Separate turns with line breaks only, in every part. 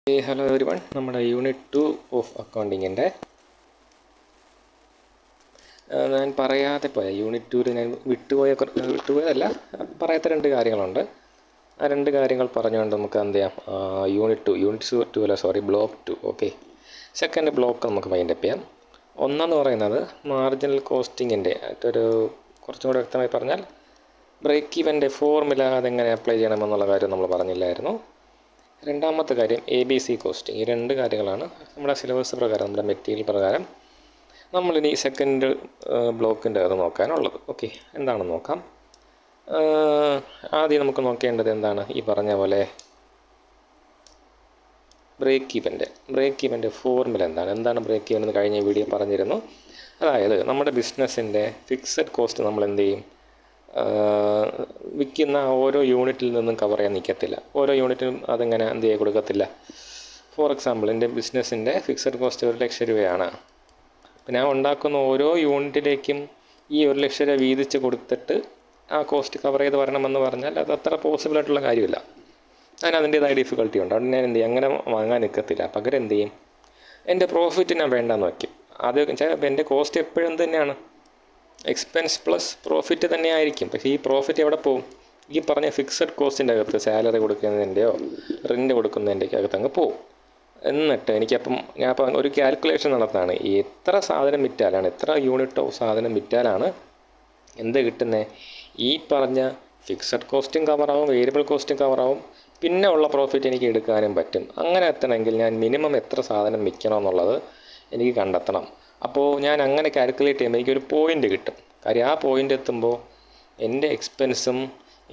Hello everyone, നമ്മുടെ unit 2 of അക്കൗണ്ടിങ്ങിൻ്റെ ഞാൻ പറയാതെ പോയ യൂണിറ്റ് 2 ഞാൻ വിട്ടുപോയതല്ല, പറയാത്ത രണ്ട് കാര്യങ്ങളുണ്ട്. ആ രണ്ട് കാര്യങ്ങൾ പറഞ്ഞുകൊണ്ട് നമുക്ക് എന്ത് ചെയ്യാം, unit 2 block 2. Okay, second block നമുക്ക് വൈൻഡപ്പ് ചെയ്യാം. ഒന്നെന്ന് പറയുന്നത് മാർജിനൽ കോസ്റ്റിങ്ങിൻ്റെ കുറച്ചും കൂടെ വ്യക്തമായി പറഞ്ഞാൽ ബ്രേക്ക് ഈവൻ്റെ ഫോർമുല അതെങ്ങനെ അപ്ലൈ ചെയ്യണമെന്നുള്ള കാര്യം നമ്മൾ പറഞ്ഞില്ലായിരുന്നു. രണ്ടാമത്തെ കാര്യം ABC കോസ്റ്റിംഗ്. ഈ രണ്ട് കാര്യങ്ങളാണ് നമ്മുടെ സിലബസ് പ്രകാരം, നമ്മുടെ മെറ്റീരിയൽ പ്രകാരം നമ്മളിനി സെക്കൻഡ് ബ്ലോക്കിൻ്റെ അത് നോക്കാനുള്ളത്. ഓക്കെ, എന്താണെന്ന് നോക്കാം. ആദ്യം നമുക്ക് നോക്കേണ്ടത് എന്താണ്, ഈ പറഞ്ഞ പോലെ ബ്രേക്ക് ഈവൻ്റെ ഫോർമുല എന്താണ് ബ്രേക്ക് ഈവൻ എന്ന് കഴിഞ്ഞ വീഡിയോ പറഞ്ഞിരുന്നു. അതായത് നമ്മുടെ ബിസിനസ്സിൻ്റെ ഫിക്സഡ് കോസ്റ്റ് നമ്മൾ എന്ത് ചെയ്യും, വിൽക്കുന്ന ഓരോ യൂണിറ്റിൽ നിന്നും കവർ ചെയ്യാൻ നിൽക്കത്തില്ല. ഓരോ യൂണിറ്റിനും അതെങ്ങനെ എന്ത് ചെയ്യാൻ കൊടുക്കത്തില്ല. ഫോർ എക്സാമ്പിൾ, എൻ്റെ ബിസിനസ്സിൻ്റെ ഫിക്സഡ് കോസ്റ്റ് 1,00,000 രൂപയാണ്. അപ്പോൾ ഞാൻ ഉണ്ടാക്കുന്ന ഓരോ യൂണിറ്റിലേക്കും ഈ 1,00,000 രൂപ വീതിച്ച് കൊടുത്തിട്ട് ആ കോസ്റ്റ് കവർ ചെയ്ത് വരണമെന്ന് പറഞ്ഞാൽ അത് അത്ര പോസിബിളായിട്ടുള്ള കാര്യമില്ല. അതിൻ്റേതായ ഡിഫിക്കൽട്ടി ഉണ്ട്. അവിടെ ഞാൻ എന്ത് ചെയ്യും, അങ്ങനെ വാങ്ങാൻ നിൽക്കത്തില്ല. പകരം എന്ത് ചെയ്യും, എൻ്റെ പ്രോഫിറ്റ് ഞാൻ വേണ്ടെന്ന് വയ്ക്കും. അത് വെച്ചാൽ എൻ്റെ കോസ്റ്റ് എപ്പോഴും തന്നെയാണ് എക്സ്പെൻസ് പ്ലസ് പ്രോഫിറ്റ് തന്നെയായിരിക്കും. പക്ഷേ ഈ പ്രോഫിറ്റ് എവിടെ പോകും, ഈ പറഞ്ഞ ഫിക്സഡ് കോസ്റ്റിൻ്റെ അകത്ത്, സാലറി കൊടുക്കുന്നതിൻ്റെയോ റെൻറ്റ് കൊടുക്കുന്നതിൻ്റെ അകത്ത് അങ്ങ് പോകും. എന്നിട്ട് ഞാൻ ഒരു കാൽക്കുലേഷൻ നടത്താണ്, എത്ര സാധനം വിറ്റാലാണ്, എത്ര യൂണിറ്റ് ഓഫ് സാധനം വിറ്റാലാണ് എന്ത് കിട്ടുന്നത്, ഈ പറഞ്ഞ ഫിക്സഡ് കോസ്റ്റും കവറാവും, വേരിയബിൾ കോസ്റ്റും കവറാവും, പിന്നെ ഉള്ള പ്രോഫിറ്റ് എനിക്ക് എടുക്കാനും പറ്റും. അങ്ങനെ എത്തണമെങ്കിൽ ഞാൻ മിനിമം എത്ര സാധനം വിൽക്കണമെന്നുള്ളത് എനിക്ക് കണ്ടെത്തണം. അപ്പോൾ ഞാൻ അങ്ങനെ കാൽക്കുലേറ്റ് ചെയ്യുമ്പോൾ എനിക്കൊരു പോയിൻ്റ് കിട്ടും. കാര്യം ആ പോയിൻ്റ് എത്തുമ്പോൾ എൻ്റെ എക്സ്പെൻസും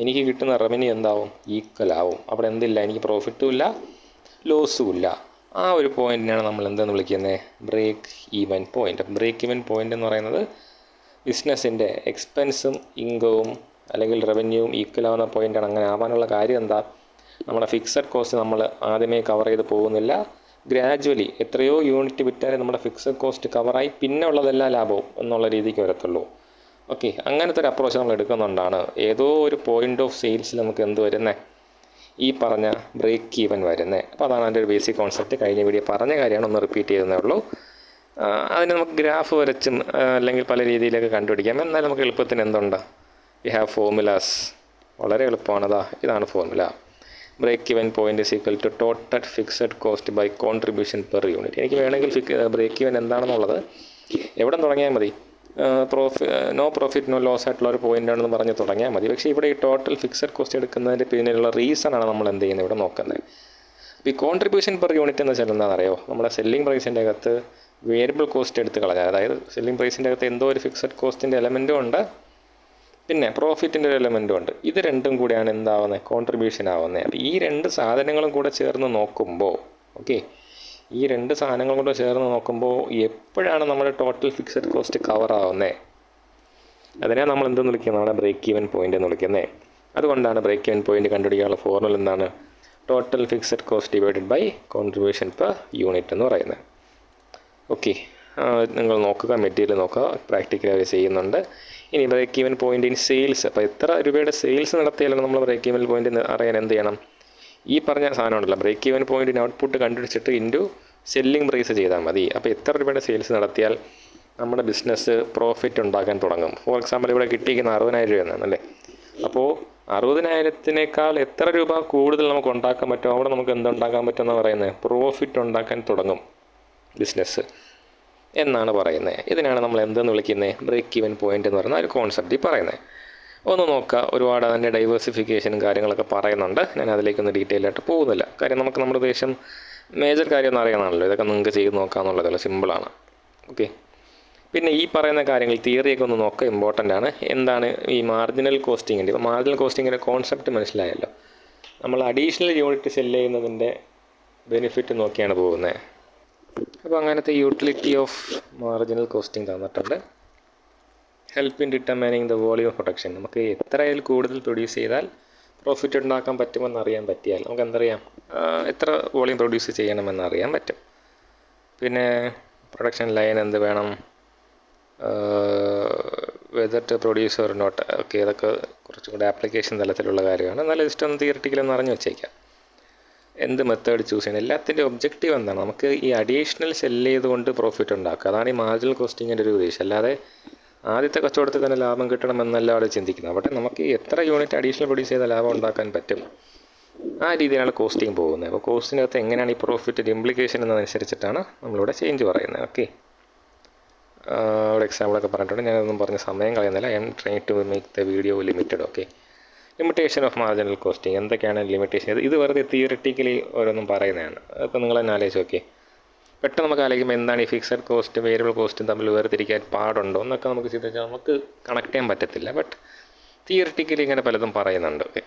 എനിക്ക് കിട്ടുന്ന റവന്യൂ എന്താവും, ഈക്വൽ ആവും. അവിടെ എന്തില്ല, എനിക്ക് പ്രോഫിറ്റും ഇല്ല, ലോസും ഇല്ല. ആ ഒരു പോയിൻറ്റിനാണ് നമ്മൾ എന്തെന്ന് വിളിക്കുന്നത്, break even point. Break even point എന്ന് പറയുന്നത് ബിസിനസ്സിൻ്റെ എക്സ്പെൻസും ഇൻകവും അല്ലെങ്കിൽ റവന്യൂവും ഈക്വൽ ആവുന്ന പോയിൻ്റാണ്. അങ്ങനെ ആവാനുള്ള കാര്യം എന്താ, നമ്മുടെ ഫിക്സഡ് കോസ്റ്റ് നമ്മൾ ആദ്യമേ കവർ ചെയ്ത് പോകുന്നില്ല. ഗ്രാജുവലി എത്രയോ യൂണിറ്റ് വിറ്റാലേ നമ്മുടെ ഫിക്സഡ് കോസ്റ്റ് കവറായി പിന്നെ ഉള്ളതെല്ലാം ലാഭവും എന്നുള്ള രീതിക്ക് വരത്തുള്ളൂ. ഓക്കെ, അങ്ങനത്തെ ഒരു അപ്രോച്ച് നമ്മൾ എടുക്കുന്നുകൊണ്ടാണ് ഏതോ ഒരു പോയിൻ്റ് ഓഫ് സെയിൽസിൽ നമുക്ക് എന്ത് വരുന്നത്, ഈ പറഞ്ഞ ബ്രേക്ക് ഈവൻ വരുന്നത്. അപ്പോൾ അതാണ് അതിൻ്റെ ഒരു ബേസിക് കോൺസെപ്റ്റ്. കഴിഞ്ഞ വീഡിയോ പറഞ്ഞ കാര്യമാണ്, ഒന്ന് റിപ്പീറ്റ് ചെയ്യുന്നേ ഉള്ളൂ. അതിന് നമുക്ക് ഗ്രാഫ് വരച്ചും അല്ലെങ്കിൽ പല രീതിയിലൊക്കെ കണ്ടുപിടിക്കാം. എന്നാൽ നമുക്ക് എളുപ്പത്തിന് എന്തുണ്ട്, വി ഹാവ് ഫോർമുലാസ്. വളരെ എളുപ്പമാണ്. ഇതാണ് formula. Break even point is equal to total fixed cost by contribution per unit. എനിക്ക് വേണമെങ്കിൽ ബ്രേക്ക് ഈവൻ എന്താണെന്നുള്ളത് എവിടെ തുടങ്ങിയാൽ മതി, നോ പ്രോഫിറ്റ് നോ ലോസ് ആയിട്ടുള്ള ഒരു പോയിൻ്റാണെന്ന് പറഞ്ഞ് തുടങ്ങിയാൽ മതി. പക്ഷേ ഇവിടെ ഈ ടോട്ടൽ ഫിക്സഡ് കോസ്റ്റ് എടുക്കുന്നതിൻ്റെ പിന്നിലുള്ള റീസണാണ് നമ്മൾ എന്ത് ചെയ്യുന്നത് ഇവിടെ നോക്കുന്നത്. അപ്പോൾ ഈ കോൺട്രിബ്യൂഷൻ പെർ യൂണിറ്റ് എന്ന് വെച്ചാൽ എന്താണെന്നറിയോ, നമ്മുടെ സെല്ലിംഗ് പ്രൈസിൻ്റെ അകത്ത് വേരിയബിൾ കോസ്റ്റ് എടുത്ത് കളഞ്ഞാൽ, അതായത് സെല്ലിംഗ് പ്രൈസിൻ്റെ അകത്ത് എന്തോ ഒരു ഫിക്സഡ് കോസ്റ്റിൻ്റെ എലമെൻറ്റും ഉണ്ട്, പിന്നെ പ്രോഫിറ്റിൻ്റെ ഒരു എലമെൻറ്റും ഉണ്ട്. ഇത് രണ്ടും കൂടിയാണ് എന്താവുന്നത്, കോൺട്രിബ്യൂഷൻ ആവുന്നത്. അപ്പോൾ ഈ രണ്ട് സാധനങ്ങളും കൂടെ ചേർന്ന് നോക്കുമ്പോൾ, ഈ രണ്ട് സാധനങ്ങളും കൂടെ ചേർന്ന് നോക്കുമ്പോൾ എപ്പോഴാണ് നമ്മുടെ ടോട്ടൽ ഫിക്സഡ് കോസ്റ്റ് കവർ ആവുന്നത്, അതിനെ നമ്മൾ എന്തെന്ന് വിളിക്കുന്നത്, നമ്മുടെ ബ്രേക്ക് ഈവൻ പോയിൻ്റ് എന്ന് വിളിക്കുന്നത്. അതുകൊണ്ടാണ് ബ്രേക്ക് ഈവൻ പോയിൻ്റ് കണ്ടുപിടിക്കാനുള്ള ഫോർമുല എന്താണ്, total fixed cost divided by contribution per unit എന്ന് പറയുന്നത്. ഓക്കെ, നിങ്ങൾ നോക്കുക, മെറ്റീരിയൽ നോക്കുക, പ്രാക്ടിക്കലി അവർ ചെയ്യുന്നുണ്ട്. ഇനി break even point in sales. അപ്പോൾ എത്ര രൂപയുടെ സെയിൽസ് നടത്തിയാലും നമ്മൾ ബ്രേക്ക് ഈവൻ പോയിൻ്റ് അറിയാൻ എന്ത് ചെയ്യണം, ഈ പറഞ്ഞ സാധനം ഉണ്ടല്ലോ, ബ്രേക്ക് ഈവൻ പോയിൻറ്റിന് ഔട്ട്പുട്ട് കണ്ടുപിടിച്ചിട്ട് ഇൻറ്റു സെല്ലിംഗ് പ്രൈസ് ചെയ്താൽ മതി. അപ്പോൾ എത്ര രൂപയുടെ സെയിൽസ് നടത്തിയാൽ നമ്മുടെ ബിസിനസ് പ്രോഫിറ്റ് ഉണ്ടാക്കാൻ തുടങ്ങും. ഫോർ എക്സാമ്പിൾ, ഇവിടെ കിട്ടിയിരിക്കുന്ന 60,000 രൂപയാണ് അല്ലേ. അപ്പോൾ 60,000-നേക്കാൾ എത്ര രൂപ കൂടുതൽ നമുക്ക് ഉണ്ടാക്കാൻ പറ്റും, അവിടെ നമുക്ക് എന്തുണ്ടാക്കാൻ പറ്റുമെന്ന് പറയുന്നത്, പ്രോഫിറ്റ് ഉണ്ടാക്കാൻ തുടങ്ങും ബിസിനസ് എന്നാണ് പറയുന്നത്. ഇതിനാണ് നമ്മൾ എന്തെന്ന് വിളിക്കുന്നത്, ബ്രേക്ക് ഈവൻ പോയിൻ്റ് എന്ന് പറയുന്ന ഒരു കോൺസെപ്റ്റ് പറയുന്നത്. ഒന്ന് നോക്കുക, ഒരുപാട് അതിൻ്റെ ഡൈവേഴ്സിഫിക്കേഷനും കാര്യങ്ങളൊക്കെ പറയുന്നുണ്ട്. ഞാൻ അതിലേക്കൊന്നും ഡീറ്റെയിൽ ആയിട്ട് പോകുന്നില്ല. കാര്യം നമുക്ക് നമ്മുടെ ഉദ്ദേശം മേജർ കാര്യമൊന്നും അറിയണമല്ലോ. ഇതൊക്കെ നിങ്ങൾക്ക് ചെയ്ത് നോക്കാമെന്നുള്ളതല്ല, സിമ്പിളാണ്. ഓക്കെ, പിന്നെ ഈ പറയുന്ന കാര്യങ്ങൾ തിയറിയൊക്കെ ഒന്ന് നോക്കുക, ഇമ്പോർട്ടൻ്റ് ആണ്. എന്താണ് ഈ മാർജിനൽ കോസ്റ്റിങ്ങിൻ്റെ, ഇപ്പോൾ മാർജിനൽ കോസ്റ്റിങ്ങിൻ്റെ കോൺസെപ്റ്റ് മനസ്സിലായല്ലോ. നമ്മൾ അഡീഷണൽ യൂണിറ്റ് സെല്ല് ചെയ്യുന്നതിൻ്റെ ബെനിഫിറ്റ് നോക്കിയാണ് പോകുന്നത്. അപ്പോൾ അങ്ങനത്തെ യൂട്ടിലിറ്റി ഓഫ് മാർജിനൽ കോസ്റ്റിംഗ് തന്നിട്ടുണ്ട്. Help in determining the volume of production. നമുക്ക് എത്രയിൽ കൂടുതൽ പ്രൊഡ്യൂസ് ചെയ്താൽ പ്രോഫിറ്റ് ഉണ്ടാക്കാൻ പറ്റുമെന്ന് അറിയാൻ പറ്റിയാൽ നമുക്ക് എന്തറിയാം, എത്ര വോളിയം പ്രൊഡ്യൂസ് ചെയ്യണമെന്ന് അറിയാൻ പറ്റും. പിന്നെ പ്രൊഡക്ഷൻ ലൈൻ എന്ത് വേണം, whether to produce or not. ഇതൊക്കെ കുറച്ചും കൂടെ ആപ്ലിക്കേഷൻ തലത്തിലുള്ള കാര്യമാണ്. എന്നാലും ജസ്റ്റ് ഒന്ന് തിയറിറ്റിക്കലൊന്ന് അറിഞ്ഞു വെച്ചേക്കാം. എന്ത് മെത്തേഡ് ചൂസ് ചെയ്യണം, എല്ലാത്തിൻ്റെ ഒബ്ജക്റ്റീവ് എന്താണ്, നമുക്ക് ഈ അഡീഷണൽ സെല്ല് ചെയ്തുകൊണ്ട് പ്രോഫിറ്റ് ഉണ്ടാക്കുക. അതാണ് ഈ മാർജിനൽ കോസ്റ്റിങ്ങിൻ്റെ ഒരു ഉദ്ദേശം. അല്ലാതെ ആദ്യത്തെ കച്ചവടത്തിൽ തന്നെ ലാഭം കിട്ടണമെന്നല്ല അവിടെ ചിന്തിക്കുന്നത്. അവിടെ നമുക്ക് എത്ര യൂണിറ്റ് അഡീഷണൽ പ്രൊഡ്യൂസ് ചെയ്ത ലാഭം ഉണ്ടാക്കാൻ പറ്റും, ആ രീതിയിലാണ് കോസ്റ്റിംഗ് പോകുന്നത്. അപ്പോൾ കോസ്റ്റിനകത്ത് എങ്ങനെയാണ് ഈ പ്രോഫിറ്റിൻ്റെ ഇംപ്ലിക്കേഷൻ എന്നതനുസരിച്ചിട്ടാണ് നമ്മളിവിടെ ചേഞ്ച് പറയുന്നത്. ഓക്കെ, ഇവിടെ എക്സാമ്പിളൊക്കെ പറഞ്ഞിട്ടുണ്ട്, ഞാനതൊന്നും പറഞ്ഞ് സമയം കളയുന്നില്ല. I'm try to make the video limited. Okay, limitation of marginal costing, എന്തൊക്കെയാണ് ലിമിറ്റേഷൻ? ഇത് വെറുതെ തിയറിറ്റിക്കലി ഓരോന്നും പറയുന്നതാണ്. അപ്പോൾ നിങ്ങൾ തന്നെ ആലോചിച്ച് നോക്കി, പെട്ടെന്ന് നമുക്ക് ആലോചിക്കുമ്പോൾ എന്താണ് ഈ ഫിക്സഡ് കോസ്റ്റ് വേരിയബിൾ കോസ്റ്റും തമ്മിൽ വേർതിരിക്കാൻ പാടുണ്ടോ എന്നൊക്കെ നമുക്ക് ചിന്തിച്ചാൽ നമുക്ക് കണക്ട് ചെയ്യാൻ പറ്റത്തില്ല. ബട്ട് തിയറിറ്റിക്കലി ഇങ്ങനെ പലതും പറയുന്നുണ്ട്. ഓക്കെ,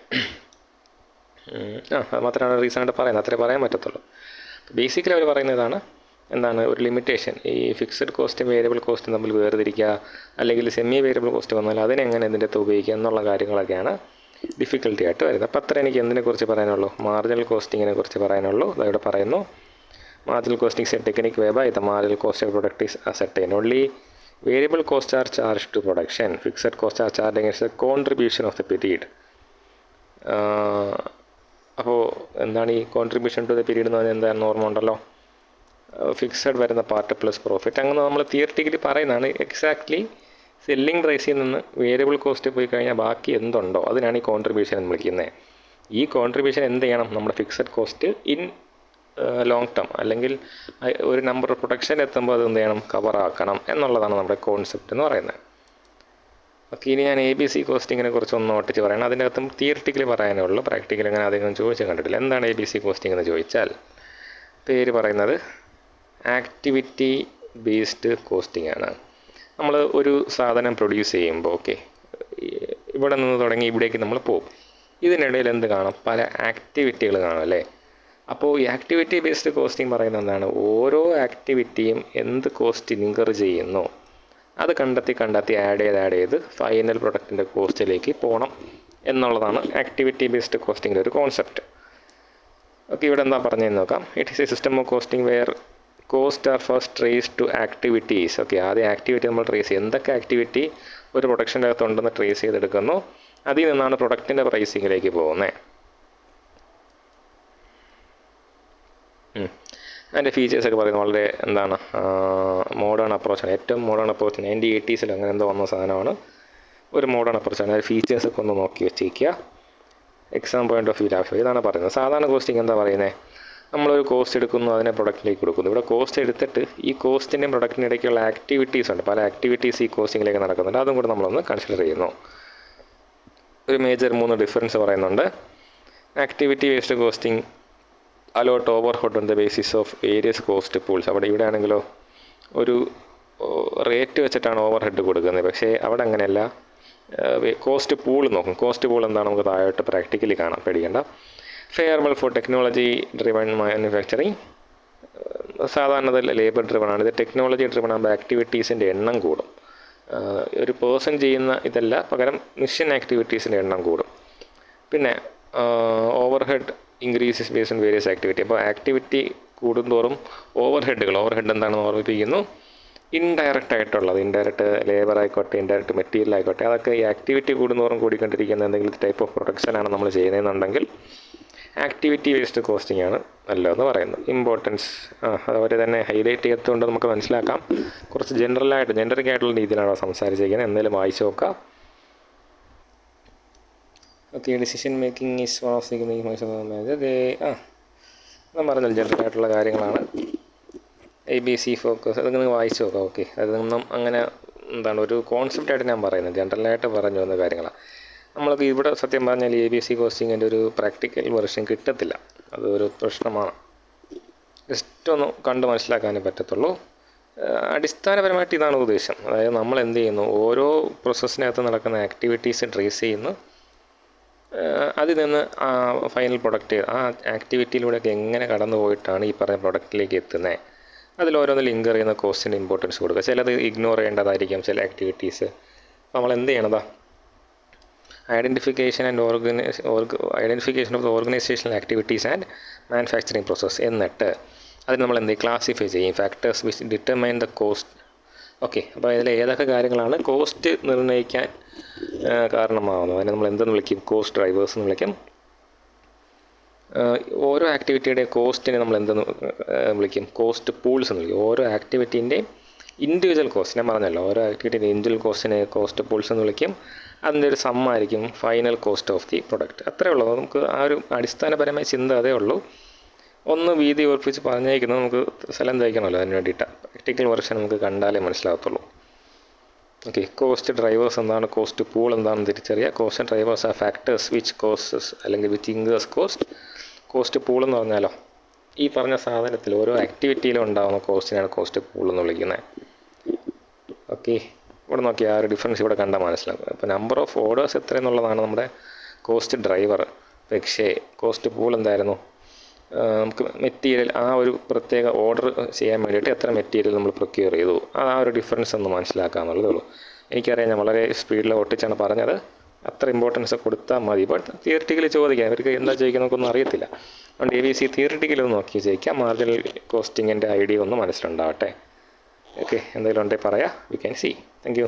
അത് മാത്രമാണ് റീസണായിട്ട് പറയുന്നത്, അത്രേ പറയാൻ പറ്റത്തുള്ളൂ. ബേസിക്കലി അവർ പറയുന്നതാണ് എന്താണ് ഒരു ലിമിറ്റേഷൻ, ഈ ഫിക്സഡ് കോസ്റ്റും വേരിയബിൾ കോസ്റ്റും തമ്മിൽ വേർതിരിക്കുക, അല്ലെങ്കിൽ സെമി വേരിയബിൾ കോസ്റ്റ് വന്നാൽ അതിനെങ്ങനെ ഇതിൻ്റെ അകത്ത് ഉപയോഗിക്കുക എന്നുള്ള കാര്യങ്ങളൊക്കെയാണ് ഡിഫിക്കൽട്ടി ആയിട്ട് വരുന്നത്. അപ്പോൾ അത്ര എനിക്ക് എന്തിനെക്കുറിച്ച് പറയാനുള്ളൂ, മാർജിനൽ കോസ്റ്റിങ്ങിനെ കുറിച്ച് പറയാനുള്ളൂ. അതവിടെ പറയുന്നു, marginal costing is a technique whereby the marginal cost of product is ascertained. Only variable costs are charged to production. Fixed costs are charged against the contribution of the period. അപ്പോൾ എന്താണ് ഈ contribution to the period എന്ന് പറഞ്ഞാൽ എന്താണെന്ന് ഓർമ്മ ഉണ്ടല്ലോ, fixed വരുന്ന part plus profit. അങ്ങനെ നമ്മൾ തിയറിറ്റിക്കലി പറയുന്നതാണ്. എക്സാക്ട്ലി സെല്ലിംഗ് പ്രൈസിൽ നിന്ന് വേരിയബിൾ കോസ്റ്റ് പോയി കഴിഞ്ഞാൽ ബാക്കി എന്തുണ്ടോ അതിനാണ് ഈ കോൺട്രിബ്യൂഷൻ എന്ന് വിളിക്കുന്നത്. ഈ കോൺട്രിബ്യൂഷൻ എന്ത് ചെയ്യണം, നമ്മുടെ fixed cost in long term അല്ലെങ്കിൽ ഒരു നമ്പർ ഓഫ് പ്രൊഡക്ഷൻ എത്തുമ്പോൾ അത് എന്ത് ചെയ്യണം, കവറാക്കണം എന്നുള്ളതാണ് നമ്മുടെ കോൺസെപ്റ്റ് എന്ന് പറയുന്നത്. ഓക്കെ, ഇനി ഞാൻ ABC കോസ്റ്റിങ്ങിനെ കുറിച്ച് ഒന്ന് ഒട്ടിച്ച് പറയണം. അതിൻ്റെ അകത്തും തിയറിറ്റിക്കലി പറയാനേ ഉള്ളൂ, പ്രാക്ടിക്കലി അങ്ങനെ അധികം ചോദിച്ചു കണ്ടിട്ടില്ല. എന്താണ് ABC കോസ്റ്റിംഗ് എന്ന് ചോദിച്ചാൽ, പേര് പറയുന്നത് ആക്ടിവിറ്റി ബേസ്ഡ് കോസ്റ്റിംഗ് ആണ്. നമ്മൾ ഒരു സാധനം പ്രൊഡ്യൂസ് ചെയ്യുമ്പോൾ, ഓക്കെ, ഇവിടെ നിന്ന് തുടങ്ങി ഇവിടേക്ക് നമ്മൾ പോകും. ഇതിനിടയിൽ എന്ത് കാണും, പല ആക്ടിവിറ്റികൾ കാണും അല്ലേ. അപ്പോൾ ഈ ആക്ടിവിറ്റി ബേസ്ഡ് കോസ്റ്റിംഗ് പറയുന്നത് എന്താണ്, ഓരോ ആക്ടിവിറ്റിയും എന്ത് കോസ്റ്റ് ഇൻകർ ചെയ്യുന്നു അത് കണ്ടെത്തി ആഡ് ചെയ്ത് ഫൈനൽ പ്രൊഡക്റ്റിൻ്റെ കോസ്റ്റിലേക്ക് പോകണം എന്നുള്ളതാണ് ആക്ടിവിറ്റി ബേസ്ഡ് കോസ്റ്റിങ്ങിൻ്റെ ഒരു കോൺസെപ്റ്റ്. ഓക്കെ, ഇവിടെ എന്താ പറഞ്ഞതെന്ന് നോക്കാം. It is a system of costing where cost are first trace to activities. Okay, ആദ്യം ആക്ടിവിറ്റി നമ്മൾ ട്രേസ് ചെയ്യും, എന്തൊക്കെ ആക്ടിവിറ്റി ഒരു പ്രൊഡക്ഷൻ്റെ അകത്തുണ്ടെന്ന് ട്രേസ് ചെയ്തെടുക്കുന്നു, അതിൽ നിന്നാണ് പ്രൊഡക്റ്റിൻ്റെ പ്രൈസിങ്ങിലേക്ക് പോകുന്നത്. അതിൻ്റെ ഫീച്ചേഴ്സൊക്കെ പറയുന്നത് വളരെ എന്താണ് മോഡേൺ അപ്രോച്ചാണ്, ഏറ്റവും മോഡേൺ അപ്രോച്ച് 1980s അങ്ങനെ എന്തോ വന്ന സാധനമാണ്, ഒരു മോഡേൺ അപ്രോച്ചാണ്. അതിൻ്റെ ഫീച്ചേഴ്സൊക്കെ ഒന്ന് നോക്കി വെച്ചിരിക്കുക, എക്സാം പോയിൻ്റ് ഓഫ് വ്യൂ ആവശ്യം. ഇതാണ് പറയുന്നത്. സാധാരണ കോസ്റ്റിംഗ് എന്താ പറയുന്നത്, നമ്മളൊരു കോസ്റ്റ് എടുക്കുന്നു, അതിനെ പ്രൊഡക്റ്റിലേക്ക് കൊടുക്കുന്നു. ഇവിടെ കോസ്റ്റ് എടുത്തിട്ട് ഈ കോസ്റ്റിൻ്റെയും പ്രൊഡക്റ്റിൻ്റെ ഇടയ്ക്കുള്ള ആക്ടിവിറ്റീസ് ഉണ്ട്, പല ആക്ടിവിറ്റീസ് ഈ കോസ്റ്റിങ്ങിലേക്ക് നടക്കുന്നുണ്ട്, അതും കൂടെ നമ്മളൊന്ന് കൺസിഡർ ചെയ്യുന്നു. ഒരു മേജർ 3 ഡിഫറൻസ് പറയുന്നുണ്ട്. Activity based costing allot overhead on the basis of various cost pools. ഇവിടെ ആണെങ്കിലോ ഒരു റേറ്റ് വെച്ചിട്ടാണ് ഓവർ ഹെഡ് കൊടുക്കുന്നത്, പക്ഷേ അവിടെ അങ്ങനെയല്ല, കോസ്റ്റ് പൂൾ നോക്കും. കോസ്റ്റ് പൂൾ എന്താണ് നമുക്ക് താഴോട്ട് പ്രാക്ടിക്കലി കാണാം, പേടിക്കേണ്ട. ഫെയറബിൾ ഫോർ ടെക്നോളജി ഡ്രിവൺ മാനുഫാക്ചറിങ്, സാധാരണ ലേബർ ഡ്രിവൺ ആണ്. ഇത് ടെക്നോളജി ഡ്രിവൺ ആകുമ്പോൾ ആക്ടിവിറ്റീസിൻ്റെ എണ്ണം കൂടും. ഒരു പേഴ്സൺ ചെയ്യുന്ന ഇതല്ല, പകരം മിഷൻ ആക്ടിവിറ്റീസിൻ്റെ എണ്ണം കൂടും. പിന്നെ over head increases based on various activity. അപ്പോൾ ആക്ടിവിറ്റി കൂടുന്തോറും ഓവർ ഹെഡ് എന്താണെന്ന് ഓർമ്മിപ്പിക്കുന്നു. ഇൻഡയറക്റ്റ് ആയിട്ടുള്ളത്, ഇൻഡയറക്റ്റ് ലേബർ ആയിക്കോട്ടെ, ഇൻഡയറക്റ്റ് മെറ്റീരിയൽ ആയിക്കോട്ടെ, അതൊക്കെ ഈ ആക്ടിവിറ്റി കൂടുന്തോറും കൂടിക്കൊണ്ടിരിക്കുന്ന എന്തെങ്കിലും ടൈപ്പ് ഓഫ് പ്രൊഡക്ഷനാണ് നമ്മൾ ചെയ്യുന്നതെന്നുണ്ടെങ്കിൽ ആക്ടിവിറ്റി ബേസ്ഡ് കോസ്റ്റിംഗ് ആണ് നല്ലതെന്ന് പറയുന്നത്. ഇമ്പോർട്ടൻസ് അതുപോലെ തന്നെ ഹൈലൈറ്റ് ചെയ്തുകൊണ്ട് നമുക്ക് മനസ്സിലാക്കാം. കുറച്ച് ജനറിക് ആയിട്ടുള്ള രീതിയിലാണ് സംസാരിച്ചിരിക്കുന്നത്, എന്തെങ്കിലും വായിച്ചു നോക്കാം. Okay, decision making is one of the ഞാൻ പറഞ്ഞല്ലോ ജനറൽ ആയിട്ടുള്ള കാര്യങ്ങളാണ്. ABC ഫോക്കസ് അതൊക്കെ നിങ്ങൾ വായിച്ചു നോക്കാം. ഓക്കെ, അതൊന്നും അങ്ങനെ എന്താണ് ഒരു കോൺസെപ്റ്റായിട്ട് ഞാൻ പറയുന്നത്, ജനറലായിട്ട് പറഞ്ഞു വന്ന കാര്യങ്ങളാണ്. നമ്മൾക്ക് ഇവിടെ സത്യം പറഞ്ഞാൽ ABC കോസ്റ്റിങ്ങിൻ്റെ ഒരു പ്രാക്ടിക്കൽ വെർഷൻ കിട്ടത്തില്ല, അതൊരു പ്രശ്നമാണ്. ജസ്റ്റ് ഒന്ന് കണ്ട് മനസ്സിലാക്കാനേ പറ്റത്തുള്ളൂ. അടിസ്ഥാനപരമായിട്ട് ഇതാണ് ഉദ്ദേശം. അതായത് നമ്മൾ എന്ത് ചെയ്യുന്നു, ഓരോ പ്രോസസ്സിനകത്ത് നടക്കുന്ന ആക്ടിവിറ്റീസ് ട്രേസ് ചെയ്യുന്നു, അതിൽ നിന്ന് ഫൈനൽ പ്രൊഡക്റ്റ് ആ ആക്ടിവിറ്റിയിലൂടെയൊക്കെ എങ്ങനെ കടന്നു പോയിട്ടാണ് ഈ പറഞ്ഞ പ്രൊഡക്റ്റിലേക്ക് എത്തുന്നത്, അതിലോരോന്ന് ലിങ്കർ ചെയ്യുന്ന കോസ്റ്റിന് ഇമ്പോർട്ടൻസ് കൊടുക്കുക. ചിലത് ഇഗ്നോർ ചെയ്യേണ്ടതായിരിക്കും ചില ആക്ടിവിറ്റീസ്. നമ്മൾ എന്ത് ചെയ്യണതാ, identification of the organisational activities and manufacturing process. എന്നിട്ട് അതിന് നമ്മൾ എന്ത് ക്ലാസിഫൈ ചെയ്യും, factors which determine the cost. Okay, അപ്പോൾ ഇതിൽ ഏതൊക്കെ കാര്യങ്ങളാണ് കോസ്റ്റ് നിർണ്ണയിക്കാൻ കാരണമാകുന്നത്, അതിനെ നമ്മൾ എന്തെന്ന് വിളിക്കും, കോസ്റ്റ് ഡ്രൈവേഴ്സ് എന്ന് വിളിക്കും. ഓരോ ആക്ടിവിറ്റിയുടെ കോസ്റ്റിനെ നമ്മൾ എന്തെന്ന് വിളിക്കും? കോസ്റ്റ് പൂൾസ് എന്ന് വിളിക്കും. ഓരോ ആക്ടിവിറ്റീൻ്റെയും ഇൻഡിവിജ്വൽ കോസ്റ്റ്, ഞാൻ പറഞ്ഞല്ലോ, ഓരോ ആക്ടിവിറ്റീൻ്റെ ഇൻഡിവിജ്വൽ കോസ്റ്റിനെ കോസ്റ്റ് പൂൾസ് എന്ന് വിളിക്കും. അതിൻ്റെ ഒരു സമ്മായിരിക്കും final cost of the product. അത്രേ ഉള്ളൂ. നമുക്ക് ആ ഒരു അടിസ്ഥാനപരമായ ചിന്ത അതേ ഉള്ളൂ. ഒന്ന് വീതി ഉറപ്പിച്ച് പറഞ്ഞേക്കുന്നത് നമുക്ക് സ്ഥലം തയ്ക്കണമല്ലോ, അതിന് വേണ്ടിയിട്ടാണ്. പ്രാക്ടിക്കൽ വെർഷൻ നമുക്ക് കണ്ടാലേ മനസ്സിലാകത്തുള്ളൂ. ഓക്കെ, കോസ്റ്റ് ഡ്രൈവേഴ്സ് എന്താണ്, കോസ്റ്റ് പൂൾ എന്താണെന്ന് തിരിച്ചറിയുക. കോസ്റ്റ് ഡ്രൈവേഴ്സ് ആ ഫാക്ടേഴ്സ് വിച്ച് കോസ്റ്റസ് അല്ലെങ്കിൽ which increase cost. Cost pool എന്ന് പറഞ്ഞാലോ ഈ പറഞ്ഞ സാധനത്തിൽ ഓരോ ആക്ടിവിറ്റിയിലും ഉണ്ടാകുന്ന കോസ്റ്റിനാണ് കോസ്റ്റ് പൂൾ എന്ന് വിളിക്കുന്നത്. ഓക്കെ, ഇവിടെ നോക്കിയാൽ ആ ഒരു ഡിഫറൻസ് ഇവിടെ കണ്ടാൽ മനസ്സിലാക്കും. അപ്പോൾ നമ്പർ ഓഫ് ഓർഡേഴ്സ് എത്രയെന്നുള്ളതാണ് നമ്മുടെ കോസ്റ്റ് ഡ്രൈവർ. പക്ഷേ കോസ്റ്റ് പൂൾ എന്തായിരുന്നു? നമുക്ക് മെറ്റീരിയൽ, ആ ഒരു പ്രത്യേക ഓർഡർ ചെയ്യാൻ വേണ്ടിയിട്ട് എത്ര മെറ്റീരിയൽ നമ്മൾ പ്രൊക്യൂർ ചെയ്തു, ആ ഒരു ഡിഫറൻസ് ഒന്ന് മനസ്സിലാക്കാമെന്നുള്ളതേ ഉള്ളൂ. എനിക്കറിയാം ഞാൻ വളരെ സ്പീഡിൽ ഒട്ടിച്ചാണ് പറഞ്ഞത്, അത്ര ഇമ്പോർട്ടൻസ് കൊടുത്താൽ മതി. ബട്ട് തിയറിറ്റിക്കലി ചോദിക്കാം, ഇവർക്ക് എന്താ ചോദിക്കുക നമുക്കൊന്നും അറിയത്തില്ല. അതുകൊണ്ട് ABC തിയറിറ്റിക്കലി ഒന്ന് നോക്കി ചോദിക്കാം. മാർജിനൽ കോസ്റ്റിങ്ങിൻ്റെ ഐഡിയ ഒന്ന് മനസ്സിലുണ്ടാവട്ടെ. ഓക്കെ, എന്തെങ്കിലും ഉണ്ടെങ്കിൽ പറയാം. We can see. Thank U.